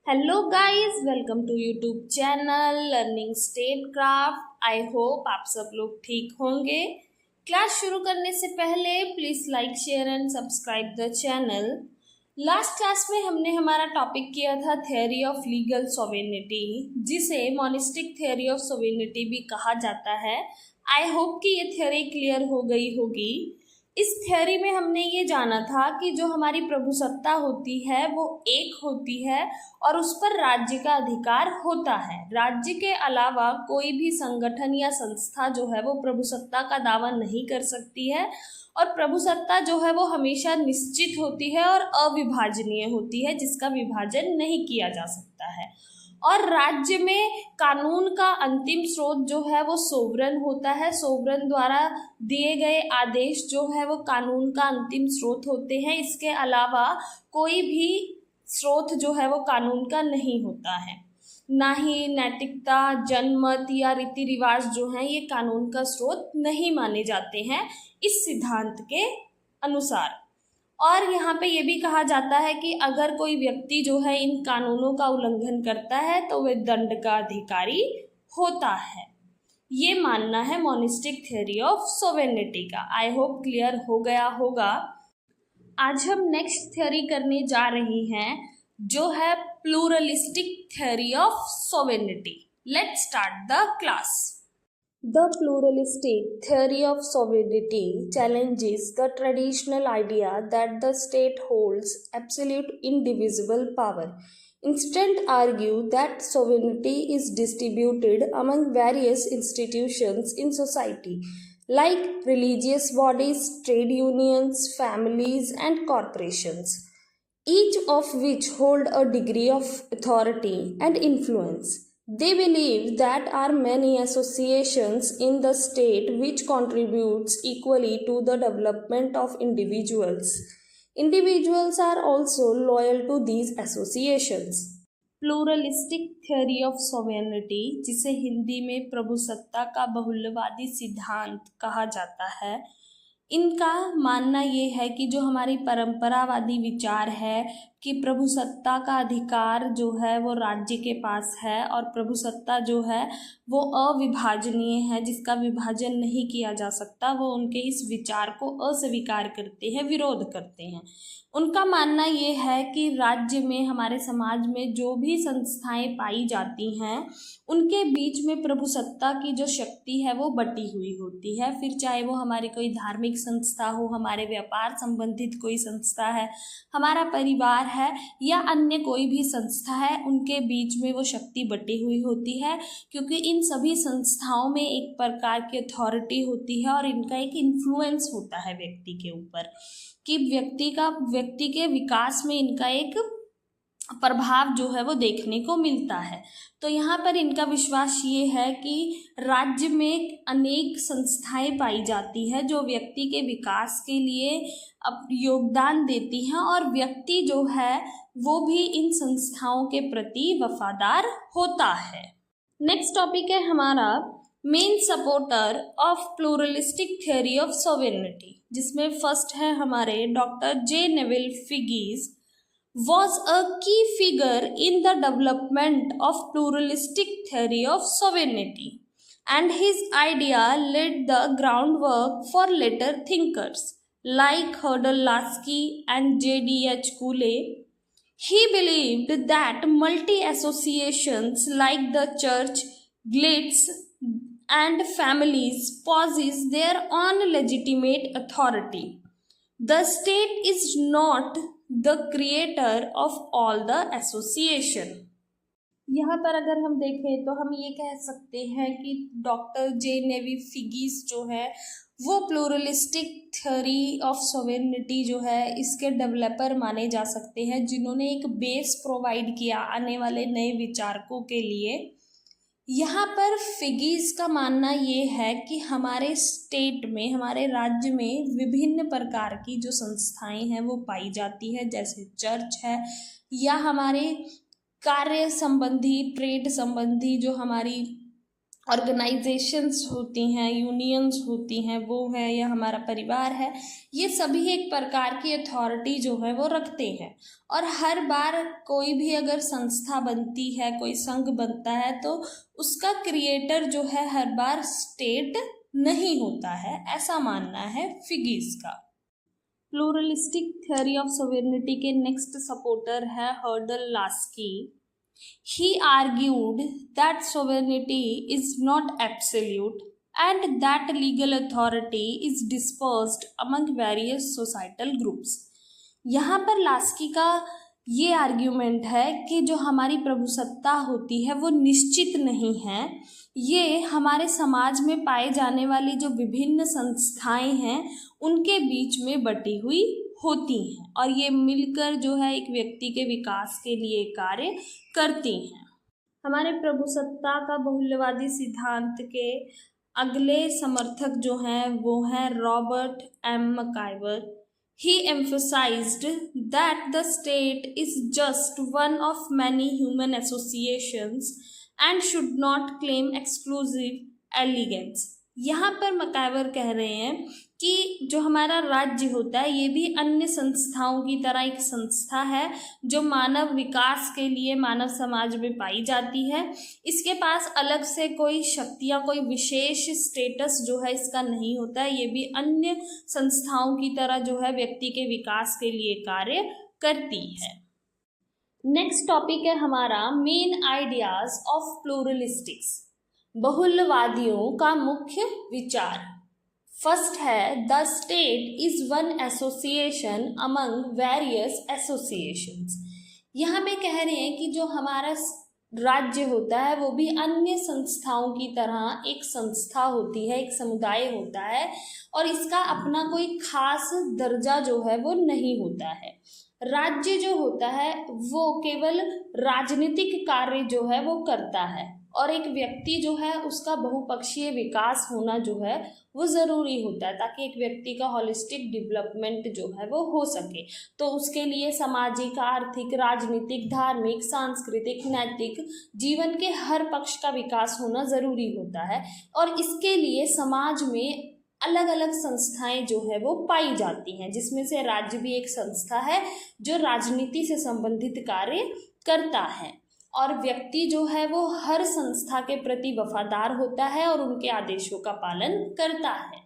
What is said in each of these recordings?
Hello guys, welcome to YouTube channel learning statecraft. I hope आप सब लोग ठीक होंगे। क्लास शुरू करने से पहले please like share and subscribe the channel. Last class में हमने हमारा टॉपिक किया था थ्योरी ऑफ लीगल सोवेनिटी, जिसे मोनिस्टिक थ्योरी ऑफ सोवेनिटी भी कहा जाता है। आई होप कि ये थ्योरी क्लियर हो गई होगी। इस थ्योरी में हमने ये जाना था कि जो हमारी प्रभुसत्ता होती है वो एक होती है और उस पर राज्य का अधिकार होता है। राज्य के अलावा कोई भी संगठन या संस्था जो है वो प्रभुसत्ता का दावा नहीं कर सकती है, और प्रभुसत्ता जो है वो हमेशा निश्चित होती है और अविभाजनीय होती है, जिसका विभाजन नहीं किया जा सकता है। और राज्य में कानून का अंतिम स्रोत जो है वो सोवरन होता है। सोवरन द्वारा दिए गए आदेश जो है वो कानून का अंतिम स्रोत होते हैं। इसके अलावा कोई भी स्रोत जो है वो कानून का नहीं होता है। ना ही नैतिकता, जनमत या रीति रिवाज जो हैं ये कानून का स्रोत नहीं माने जाते हैं इस सिद्धांत के अनुसार। और यहाँ पे ये भी कहा जाता है कि अगर कोई व्यक्ति जो है इन कानूनों का उल्लंघन करता है तो वह दंड का अधिकारी होता है। ये मानना है मोनिस्टिक थ्योरी ऑफ सोवेनिटी का। आई होप क्लियर हो गया होगा। आज हम नेक्स्ट थ्योरी करने जा रही हैं जो है pluralistic theory of sovereignty. Let's start the class. The pluralistic theory of sovereignty challenges the traditional idea that the state holds absolute indivisible power. Instead, argue that sovereignty is distributed among various institutions in society, like religious bodies, trade unions, families, and corporations, each of which hold a degree of authority and influence. They believe that are many associations in the state which contributes equally to the development of individuals. Individuals are also loyal to these associations. Pluralistic theory of sovereignty, जिसे हिंदी में प्रभुसत्ता का बहुल्यवादी सिद्धांत कहा जाता है, इनका मानना ये है कि जो हमारी परंपरावादी विचार है कि प्रभुसत्ता का अधिकार जो है वो राज्य के पास है और प्रभुसत्ता जो है वो अविभाजनीय है, जिसका विभाजन नहीं किया जा सकता, वो उनके इस विचार को अस्वीकार करते हैं, विरोध करते हैं। उनका मानना ये है कि राज्य में, हमारे समाज में जो भी संस्थाएं पाई जाती हैं उनके बीच में प्रभुसत्ता की जो शक्ति है वो बटी हुई होती है। फिर चाहे वो हमारी कोई धार्मिक संस्था हो, हमारे व्यापार संबंधित कोई संस्था है, हमारा परिवार है या अन्य कोई भी संस्था है, उनके बीच में वो शक्ति बटी हुई होती है, क्योंकि इन सभी संस्थाओं में एक प्रकार की अथॉरिटी होती है और इनका एक इन्फ्लुएंस होता है व्यक्ति के ऊपर, कि व्यक्ति के विकास में इनका एक प्रभाव जो है वो देखने को मिलता है। तो यहाँ पर इनका विश्वास ये है कि राज्य में अनेक संस्थाएं पाई जाती है जो व्यक्ति के विकास के लिए अब योगदान देती हैं, और व्यक्ति जो है वो भी इन संस्थाओं के प्रति वफादार होता है। नेक्स्ट टॉपिक है हमारा main supporter of pluralistic theory of sovereignty, जिसमें फर्स्ट है हमारे doctor J Neville Figgis was a key figure in the development of pluralistic theory of sovereignty, and his idea laid the groundwork for later thinkers like Herdal Lasky and J.D.H. Cooley. He believed that multi-associations like the church, guilds, and families possess their own legitimate authority. The state is not the creator of all the association. यहाँ पर अगर हम देखें तो हम ये कह सकते हैं कि डॉक्टर जे नेवी फिगीस जो है वो प्लूरलिस्टिक थ्योरी ऑफ सोवेनिटी जो है इसके डेवलपर माने जा सकते हैं, जिन्होंने एक बेस प्रोवाइड किया आने वाले नए विचारकों के लिए। यहाँ पर फिगीज का मानना ये है कि हमारे स्टेट में, हमारे राज्य में विभिन्न प्रकार की जो संस्थाएं हैं वो पाई जाती है, जैसे चर्च है या हमारे कार्य संबंधी, ट्रेड संबंधी जो हमारी ऑर्गेनाइजेशंस होती हैं, यूनियंस होती हैं, वो है या हमारा परिवार है, ये सभी एक प्रकार की अथॉरिटी जो है वो रखते हैं। और हर बार कोई भी अगर संस्था बनती है, कोई संघ बनता है, तो उसका क्रिएटर जो है हर बार स्टेट नहीं होता है, ऐसा मानना है फिगीज का। प्लूरलिस्टिक थ्योरी ऑफ सोवेरेनिटी के नेक्स्ट सपोर्टर है hurdle Laski. He argued that sovereignty is not absolute and that legal authority is dispersed among various societal groups. यहाँ पर लास्की का ये आर्ग्यूमेंट है कि जो हमारी प्रभुसत्ता होती है वो निश्चित नहीं है, ये हमारे समाज में पाए जाने वाली जो विभिन्न संस्थाएं हैं उनके बीच में बटी हुई होती हैं और ये मिलकर जो है एक व्यक्ति के विकास के लिए कार्य करती हैं। हमारे प्रभुसत्ता का बहुल्यवादी सिद्धांत के अगले समर्थक जो हैं वो हैं Robert M MacIver. He emphasized that the state is just one of many human associations and should not claim exclusive allegiance. यहाँ पर मकाइवर कह रहे हैं कि जो हमारा राज्य होता है ये भी अन्य संस्थाओं की तरह एक संस्था है जो मानव विकास के लिए मानव समाज में पाई जाती है। इसके पास अलग से कोई शक्ति या कोई विशेष स्टेटस जो है इसका नहीं होता है, ये भी अन्य संस्थाओं की तरह जो है व्यक्ति के विकास के लिए कार्य करती है। नेक्स्ट टॉपिक है हमारा मेन आइडियाज ऑफ प्लूरलिस्टिक्स, बहुल्यवादियों का मुख्य विचार। फर्स्ट है the state is one association among various associations. यहाँ पे कह रहे हैं कि जो हमारा राज्य होता है वो भी अन्य संस्थाओं की तरह एक संस्था होती है, एक समुदाय होता है और इसका अपना कोई खास दर्जा जो है वो नहीं होता है। राज्य जो होता है वो केवल राजनीतिक कार्य जो है वो करता है और एक व्यक्ति जो है उसका बहुपक्षीय विकास होना जो है वो ज़रूरी होता है ताकि एक व्यक्ति का होलिस्टिक डेवलपमेंट जो है वो हो सके। तो उसके लिए सामाजिक, आर्थिक, राजनीतिक, धार्मिक, सांस्कृतिक, नैतिक जीवन के हर पक्ष का विकास होना ज़रूरी होता है और इसके लिए समाज में अलग अलग संस्थाएं जो है वो पाई जाती हैं, जिसमें से राज्य भी एक संस्था है जो राजनीति से संबंधित कार्य करता है और व्यक्ति जो है वो हर संस्था के प्रति वफादार होता है और उनके आदेशों का पालन करता है।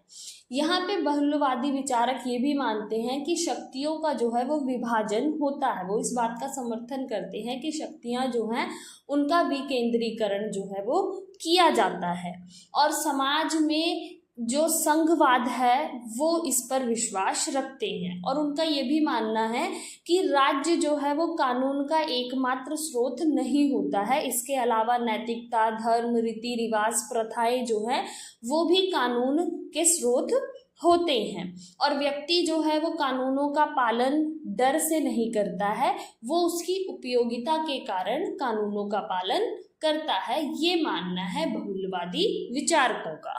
यहाँ पे बहुल्यवादी विचारक ये भी मानते हैं कि शक्तियों का जो है वो विभाजन होता है, वो इस बात का समर्थन करते हैं कि शक्तियाँ जो हैं उनका विकेंद्रीकरण जो है वो किया जाता है और समाज में जो संघवाद है वो इस पर विश्वास रखते हैं और उनका ये भी मानना है कि राज्य जो है वो कानून का एकमात्र स्रोत नहीं होता है, इसके अलावा नैतिकता, धर्म, रीति रिवाज, प्रथाएं जो है वो भी कानून के स्रोत होते हैं और व्यक्ति जो है वो कानूनों का पालन डर से नहीं करता है, वो उसकी उपयोगिता के कारण कानूनों का पालन करता है। ये मानना है बहुल्यवादी विचारकों का।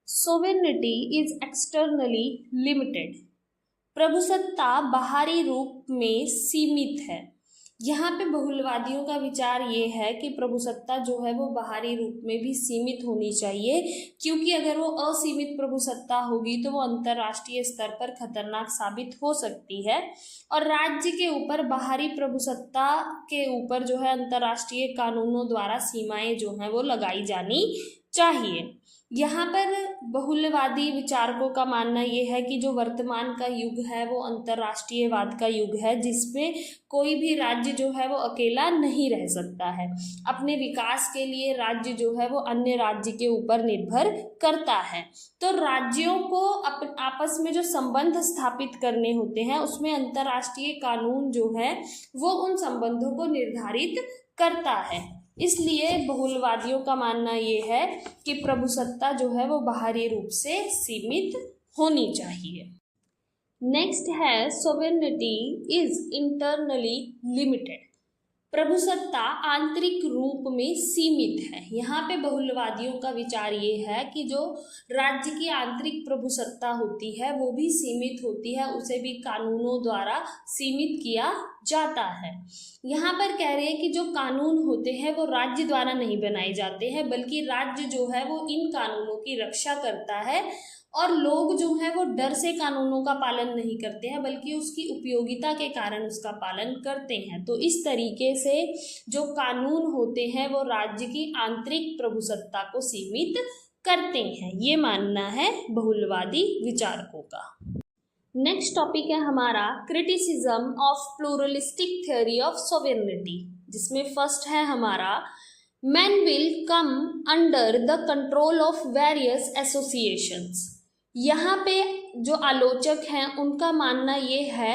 सोवेरेनिटी इज एक्सटर्नली लिमिटेड, प्रभुसत्ता बाहरी रूप में सीमित है। यहाँ पे बहुल्यवादियों का विचार ये है कि प्रभुसत्ता जो है वो बाहरी रूप में भी सीमित होनी चाहिए, क्योंकि अगर वो असीमित प्रभुसत्ता होगी तो वो अंतर्राष्ट्रीय स्तर पर खतरनाक साबित हो सकती है और राज्य के ऊपर बाहरी प्रभुसत्ता के ऊपर जो है अंतर्राष्ट्रीय कानूनों द्वारा सीमाएं जो हैं वो लगाई जानी चाहिए। यहाँ पर बहुल्यवादी विचारकों का मानना ये है कि जो वर्तमान का युग है वो अंतर्राष्ट्रीयवाद का युग है, जिसमें कोई भी राज्य जो है वो अकेला नहीं रह सकता है। अपने विकास के लिए राज्य जो है वो अन्य राज्य के ऊपर निर्भर करता है। तो राज्यों को आपस में जो संबंध स्थापित करने होते हैं उसमें अंतर्राष्ट्रीय कानून जो है वो उन संबंधों को निर्धारित करता है। इसलिए बहुल्यवादियों का मानना ये है कि प्रभुसत्ता जो है वो बाहरी रूप से सीमित होनी चाहिए। नेक्स्ट है सोवेरेनिटी इज इंटरनली लिमिटेड, प्रभुसत्ता आंतरिक रूप में सीमित है। यहाँ पे बहुलवादियों का विचार ये है कि जो राज्य की आंतरिक प्रभुसत्ता होती है वो भी सीमित होती है, उसे भी कानूनों द्वारा सीमित किया जाता है। यहाँ पर कह रहे हैं कि जो कानून होते हैं वो राज्य द्वारा नहीं बनाए जाते हैं, बल्कि राज्य जो है वो इन कानूनों की रक्षा करता है, और लोग जो है वो डर से कानूनों का पालन नहीं करते हैं, बल्कि उसकी उपयोगिता के कारण उसका पालन करते हैं। तो इस तरीके से जो कानून होते हैं वो राज्य की आंतरिक प्रभुसत्ता को सीमित करते हैं, ये मानना है बहुलवादी विचारकों का। नेक्स्ट टॉपिक है हमारा criticism of pluralistic theory of sovereignty, जिसमें फर्स्ट है हमारा men will come under the control of various associations। यहाँ पे जो आलोचक हैं उनका मानना ये है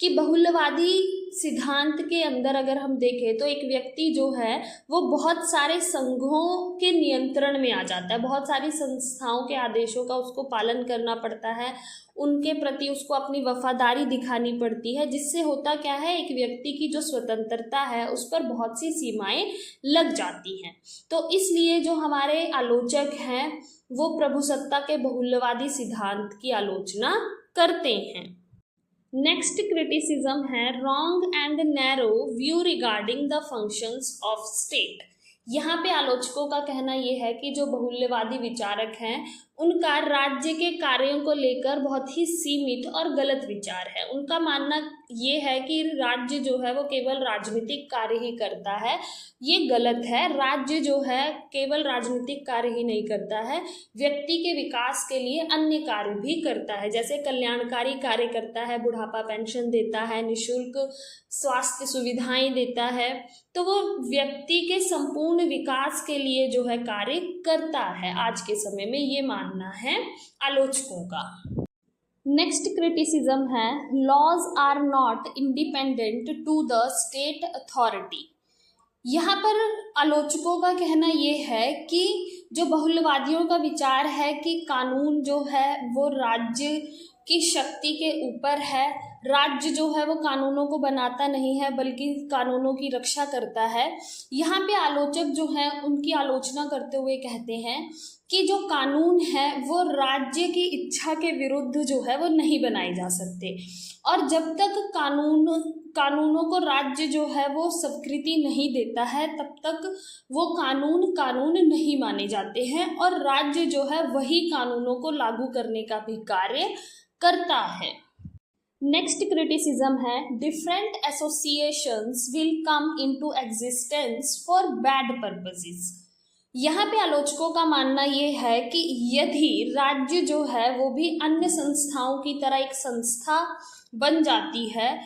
कि बहुलवादी सिद्धांत के अंदर अगर हम देखें तो एक व्यक्ति जो है वो बहुत सारे संघों के नियंत्रण में आ जाता है, बहुत सारी संस्थाओं के आदेशों का उसको पालन करना पड़ता है, उनके प्रति उसको अपनी वफादारी दिखानी पड़ती है, जिससे होता क्या है, एक व्यक्ति की जो स्वतंत्रता है उस पर बहुत सी सीमाएं लग जाती हैं। तो इसलिए जो हमारे आलोचक हैं वो प्रभुसत्ता के बहुलवादी सिद्धांत की आलोचना करते हैं। नेक्स्ट क्रिटिसिज्म है wrong and narrow view regarding the functions of state. यहाँ पे आलोचकों का कहना ये है कि जो बहुल्यवादी विचारक हैं उनका राज्य के कार्यों को लेकर बहुत ही सीमित और गलत विचार है। उनका मानना ये है कि राज्य जो है वो केवल राजनीतिक कार्य ही करता है, ये गलत है। राज्य जो है केवल राजनीतिक कार्य ही नहीं करता है, व्यक्ति के विकास के लिए अन्य कार्य भी करता है, जैसे कल्याणकारी कार्य करता है, बुढ़ापा पेंशन देता है, निःशुल्क स्वास्थ्य सुविधाएं देता है। तो वो व्यक्ति के संपूर्ण विकास के लिए जो है कार्य करता है आज के समय में, ये मानना है आलोचकों का। नेक्स्ट क्रिटिसिज्म है laws are not independent to the state authority. यहाँ पर आलोचकों का कहना ये है कि जो बहुल्यवादियों का विचार है कि कानून जो है वो राज्य की शक्ति के ऊपर है, राज्य जो है वो कानूनों को बनाता नहीं है बल्कि कानूनों की रक्षा करता है। यहाँ पे आलोचक जो है उनकी आलोचना करते हुए कहते हैं कि जो कानून है वो राज्य की इच्छा के विरुद्ध जो है वो नहीं बनाए जा सकते, और जब तक कानूनों को राज्य जो है वो स्वीकृति नहीं देता है तब तक वो कानून नहीं माने जाते हैं, और राज्य जो है वही कानूनों को लागू करने का भी कार्य करता है। नेक्स्ट क्रिटिसिज्म है different associations will come into existence for bad purposes. यहाँ पे आलोचकों का मानना ये है कि यदि राज्य जो है वो भी अन्य संस्थाओं की तरह एक संस्था बन जाती है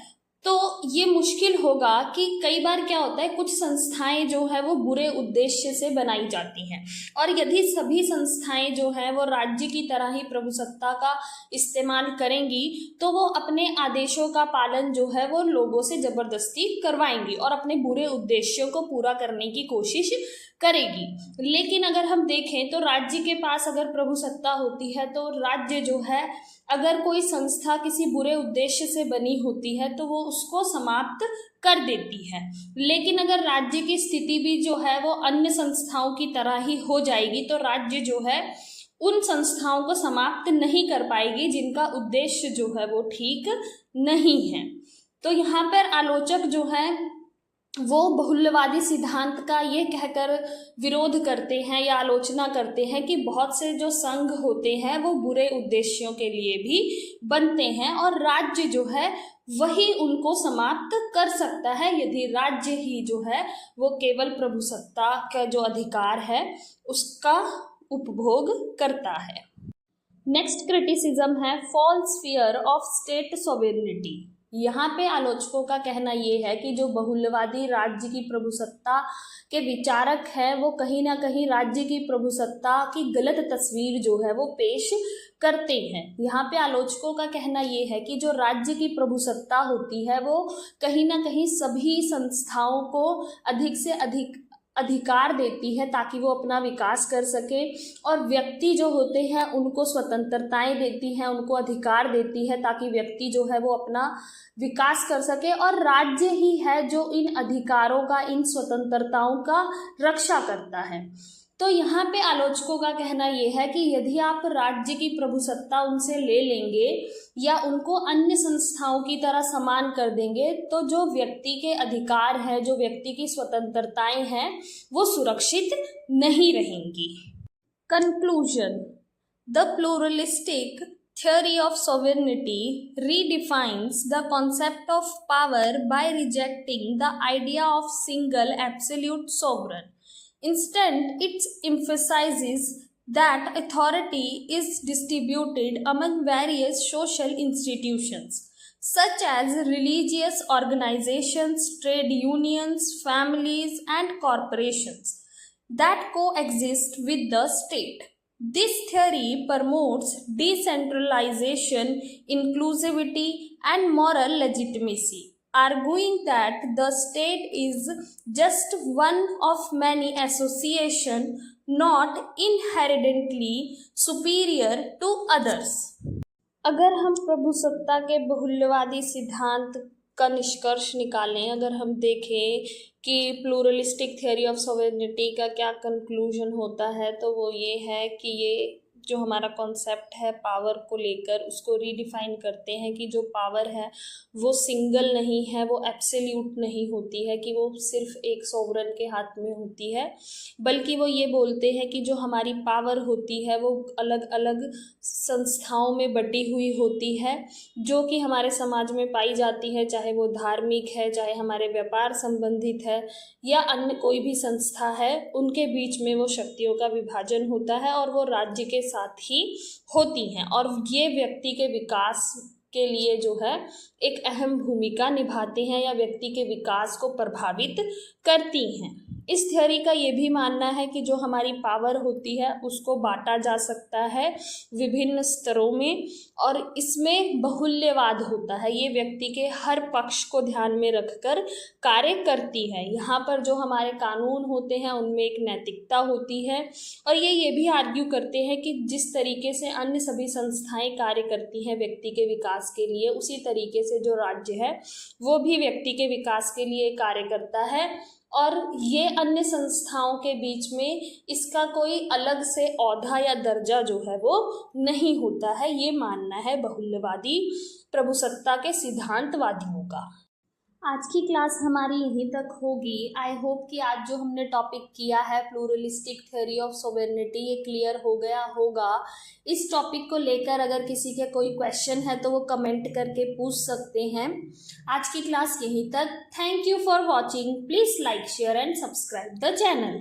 तो ये मुश्किल होगा कि कई बार क्या होता है, कुछ संस्थाएं जो है वो बुरे उद्देश्य से बनाई जाती हैं, और यदि सभी संस्थाएं जो है वो राज्य की तरह ही प्रभुसत्ता का इस्तेमाल करेंगी तो वो अपने आदेशों का पालन जो है वो लोगों से जबरदस्ती करवाएंगी और अपने बुरे उद्देश्यों को पूरा करने की कोशिश करेगी। लेकिन अगर हम देखें तो राज्य के पास अगर प्रभुसत्ता होती है तो राज्य जो है अगर कोई संस्था किसी बुरे उद्देश्य से बनी होती है तो वो उसको समाप्त कर देती है। लेकिन अगर राज्य की स्थिति भी जो है वो अन्य संस्थाओं की तरह ही हो जाएगी तो राज्य जो है उन संस्थाओं को समाप्त नहीं कर पाएगी जिनका उद्देश्य जो है वो ठीक नहीं है। तो यहाँ पर आलोचक जो है वो बहुल्यवादी सिद्धांत का ये कहकर विरोध करते हैं या आलोचना करते हैं कि बहुत से जो संघ होते हैं वो बुरे उद्देश्यों के लिए भी बनते हैं, और राज्य जो है वही उनको समाप्त कर सकता है यदि राज्य ही जो है वो केवल प्रभुसत्ता का जो अधिकार है उसका उपभोग करता है। नेक्स्ट क्रिटिसिज्म है false fear of state sovereignty. यहाँ पे आलोचकों का कहना ये है कि जो बहुल्यवादी राज्य की प्रभुसत्ता के विचारक हैं वो कहीं ना कहीं राज्य की प्रभुसत्ता की गलत तस्वीर जो है वो पेश करते हैं। यहाँ पे आलोचकों का कहना ये है कि जो राज्य की प्रभुसत्ता होती है वो कहीं ना कहीं सभी संस्थाओं को अधिक से अधिक अधिकार देती है ताकि वो अपना विकास कर सके, और व्यक्ति जो होते हैं उनको स्वतंत्रताएं देती हैं, उनको अधिकार देती है ताकि व्यक्ति जो है वो अपना विकास कर सके, और राज्य ही है जो इन अधिकारों का, इन स्वतंत्रताओं का रक्षा करता है। तो यहाँ पे आलोचकों का कहना ये है कि यदि आप राज्य की प्रभुसत्ता उनसे ले लेंगे या उनको अन्य संस्थाओं की तरह समान कर देंगे तो जो व्यक्ति के अधिकार हैं, जो व्यक्ति की स्वतंत्रताएं हैं, वो सुरक्षित नहीं रहेंगी। Conclusion: the pluralistic theory of sovereignty redefines the concept of power by rejecting the idea of single absolute sovereign. Instead, it emphasizes that authority is distributed among various social institutions, such as religious organizations, trade unions, families, and corporations that coexist with the state. This theory promotes decentralization, inclusivity, and moral legitimacy, arguing that the state is just one of many associations, not inherently superior to others. अगर हम प्रभुसत्ता के बहुल्यवादी सिद्धांत का निष्कर्ष निकालें, अगर हम देखें कि प्लूरलिस्टिक थ्योरी ऑफ सॉवरेनिटी का क्या कंक्लूजन होता है, तो वो ये है कि ये जो हमारा कॉन्सेप्ट है पावर को लेकर, उसको रीडिफाइन करते हैं कि जो पावर है वो सिंगल नहीं है, वो एब्सोल्यूट नहीं होती है कि वो सिर्फ एक सोवरेन के हाथ में होती है, बल्कि वो ये बोलते हैं कि जो हमारी पावर होती है वो अलग अलग संस्थाओं में बटी हुई होती है, जो कि हमारे समाज में पाई जाती है, चाहे वो धार्मिक है, चाहे हमारे व्यापार संबंधित है या अन्य कोई भी संस्था है, उनके बीच में वो शक्तियों का विभाजन होता है और वो राज्य के साथ ही होती हैं, और ये व्यक्ति के विकास के लिए जो है एक अहम भूमिका निभाते हैं या व्यक्ति के विकास को प्रभावित करती हैं। इस थ्योरी का ये भी मानना है कि जो हमारी पावर होती है उसको बांटा जा सकता है विभिन्न स्तरों में, और इसमें बहुल्यवाद होता है, ये व्यक्ति के हर पक्ष को ध्यान में रखकर कार्य करती है। यहाँ पर जो हमारे कानून होते हैं उनमें एक नैतिकता होती है, और ये भी आर्ग्यू करते हैं कि जिस तरीके से अन्य सभी संस्थाएं कार्य करती हैं व्यक्ति के विकास के लिए, उसी तरीके से जो राज्य है वो भी व्यक्ति के विकास के लिए कार्य करता है, और ये अन्य संस्थाओं के बीच में इसका कोई अलग से औहदा या दर्जा जो है वो नहीं होता है। ये मानना है बहुल्यवादी प्रभुसत्ता के सिद्धांतवादियों का। आज की क्लास हमारी यहीं तक होगी। आई होप कि आज जो हमने टॉपिक किया है प्लूरलिस्टिक थ्योरी ऑफ सोवरेनिटी, ये क्लियर हो गया होगा। इस टॉपिक को लेकर अगर किसी के कोई क्वेश्चन है तो वो कमेंट करके पूछ सकते हैं। आज की क्लास यहीं तक। Thank you for watching. Please like, share and subscribe the channel.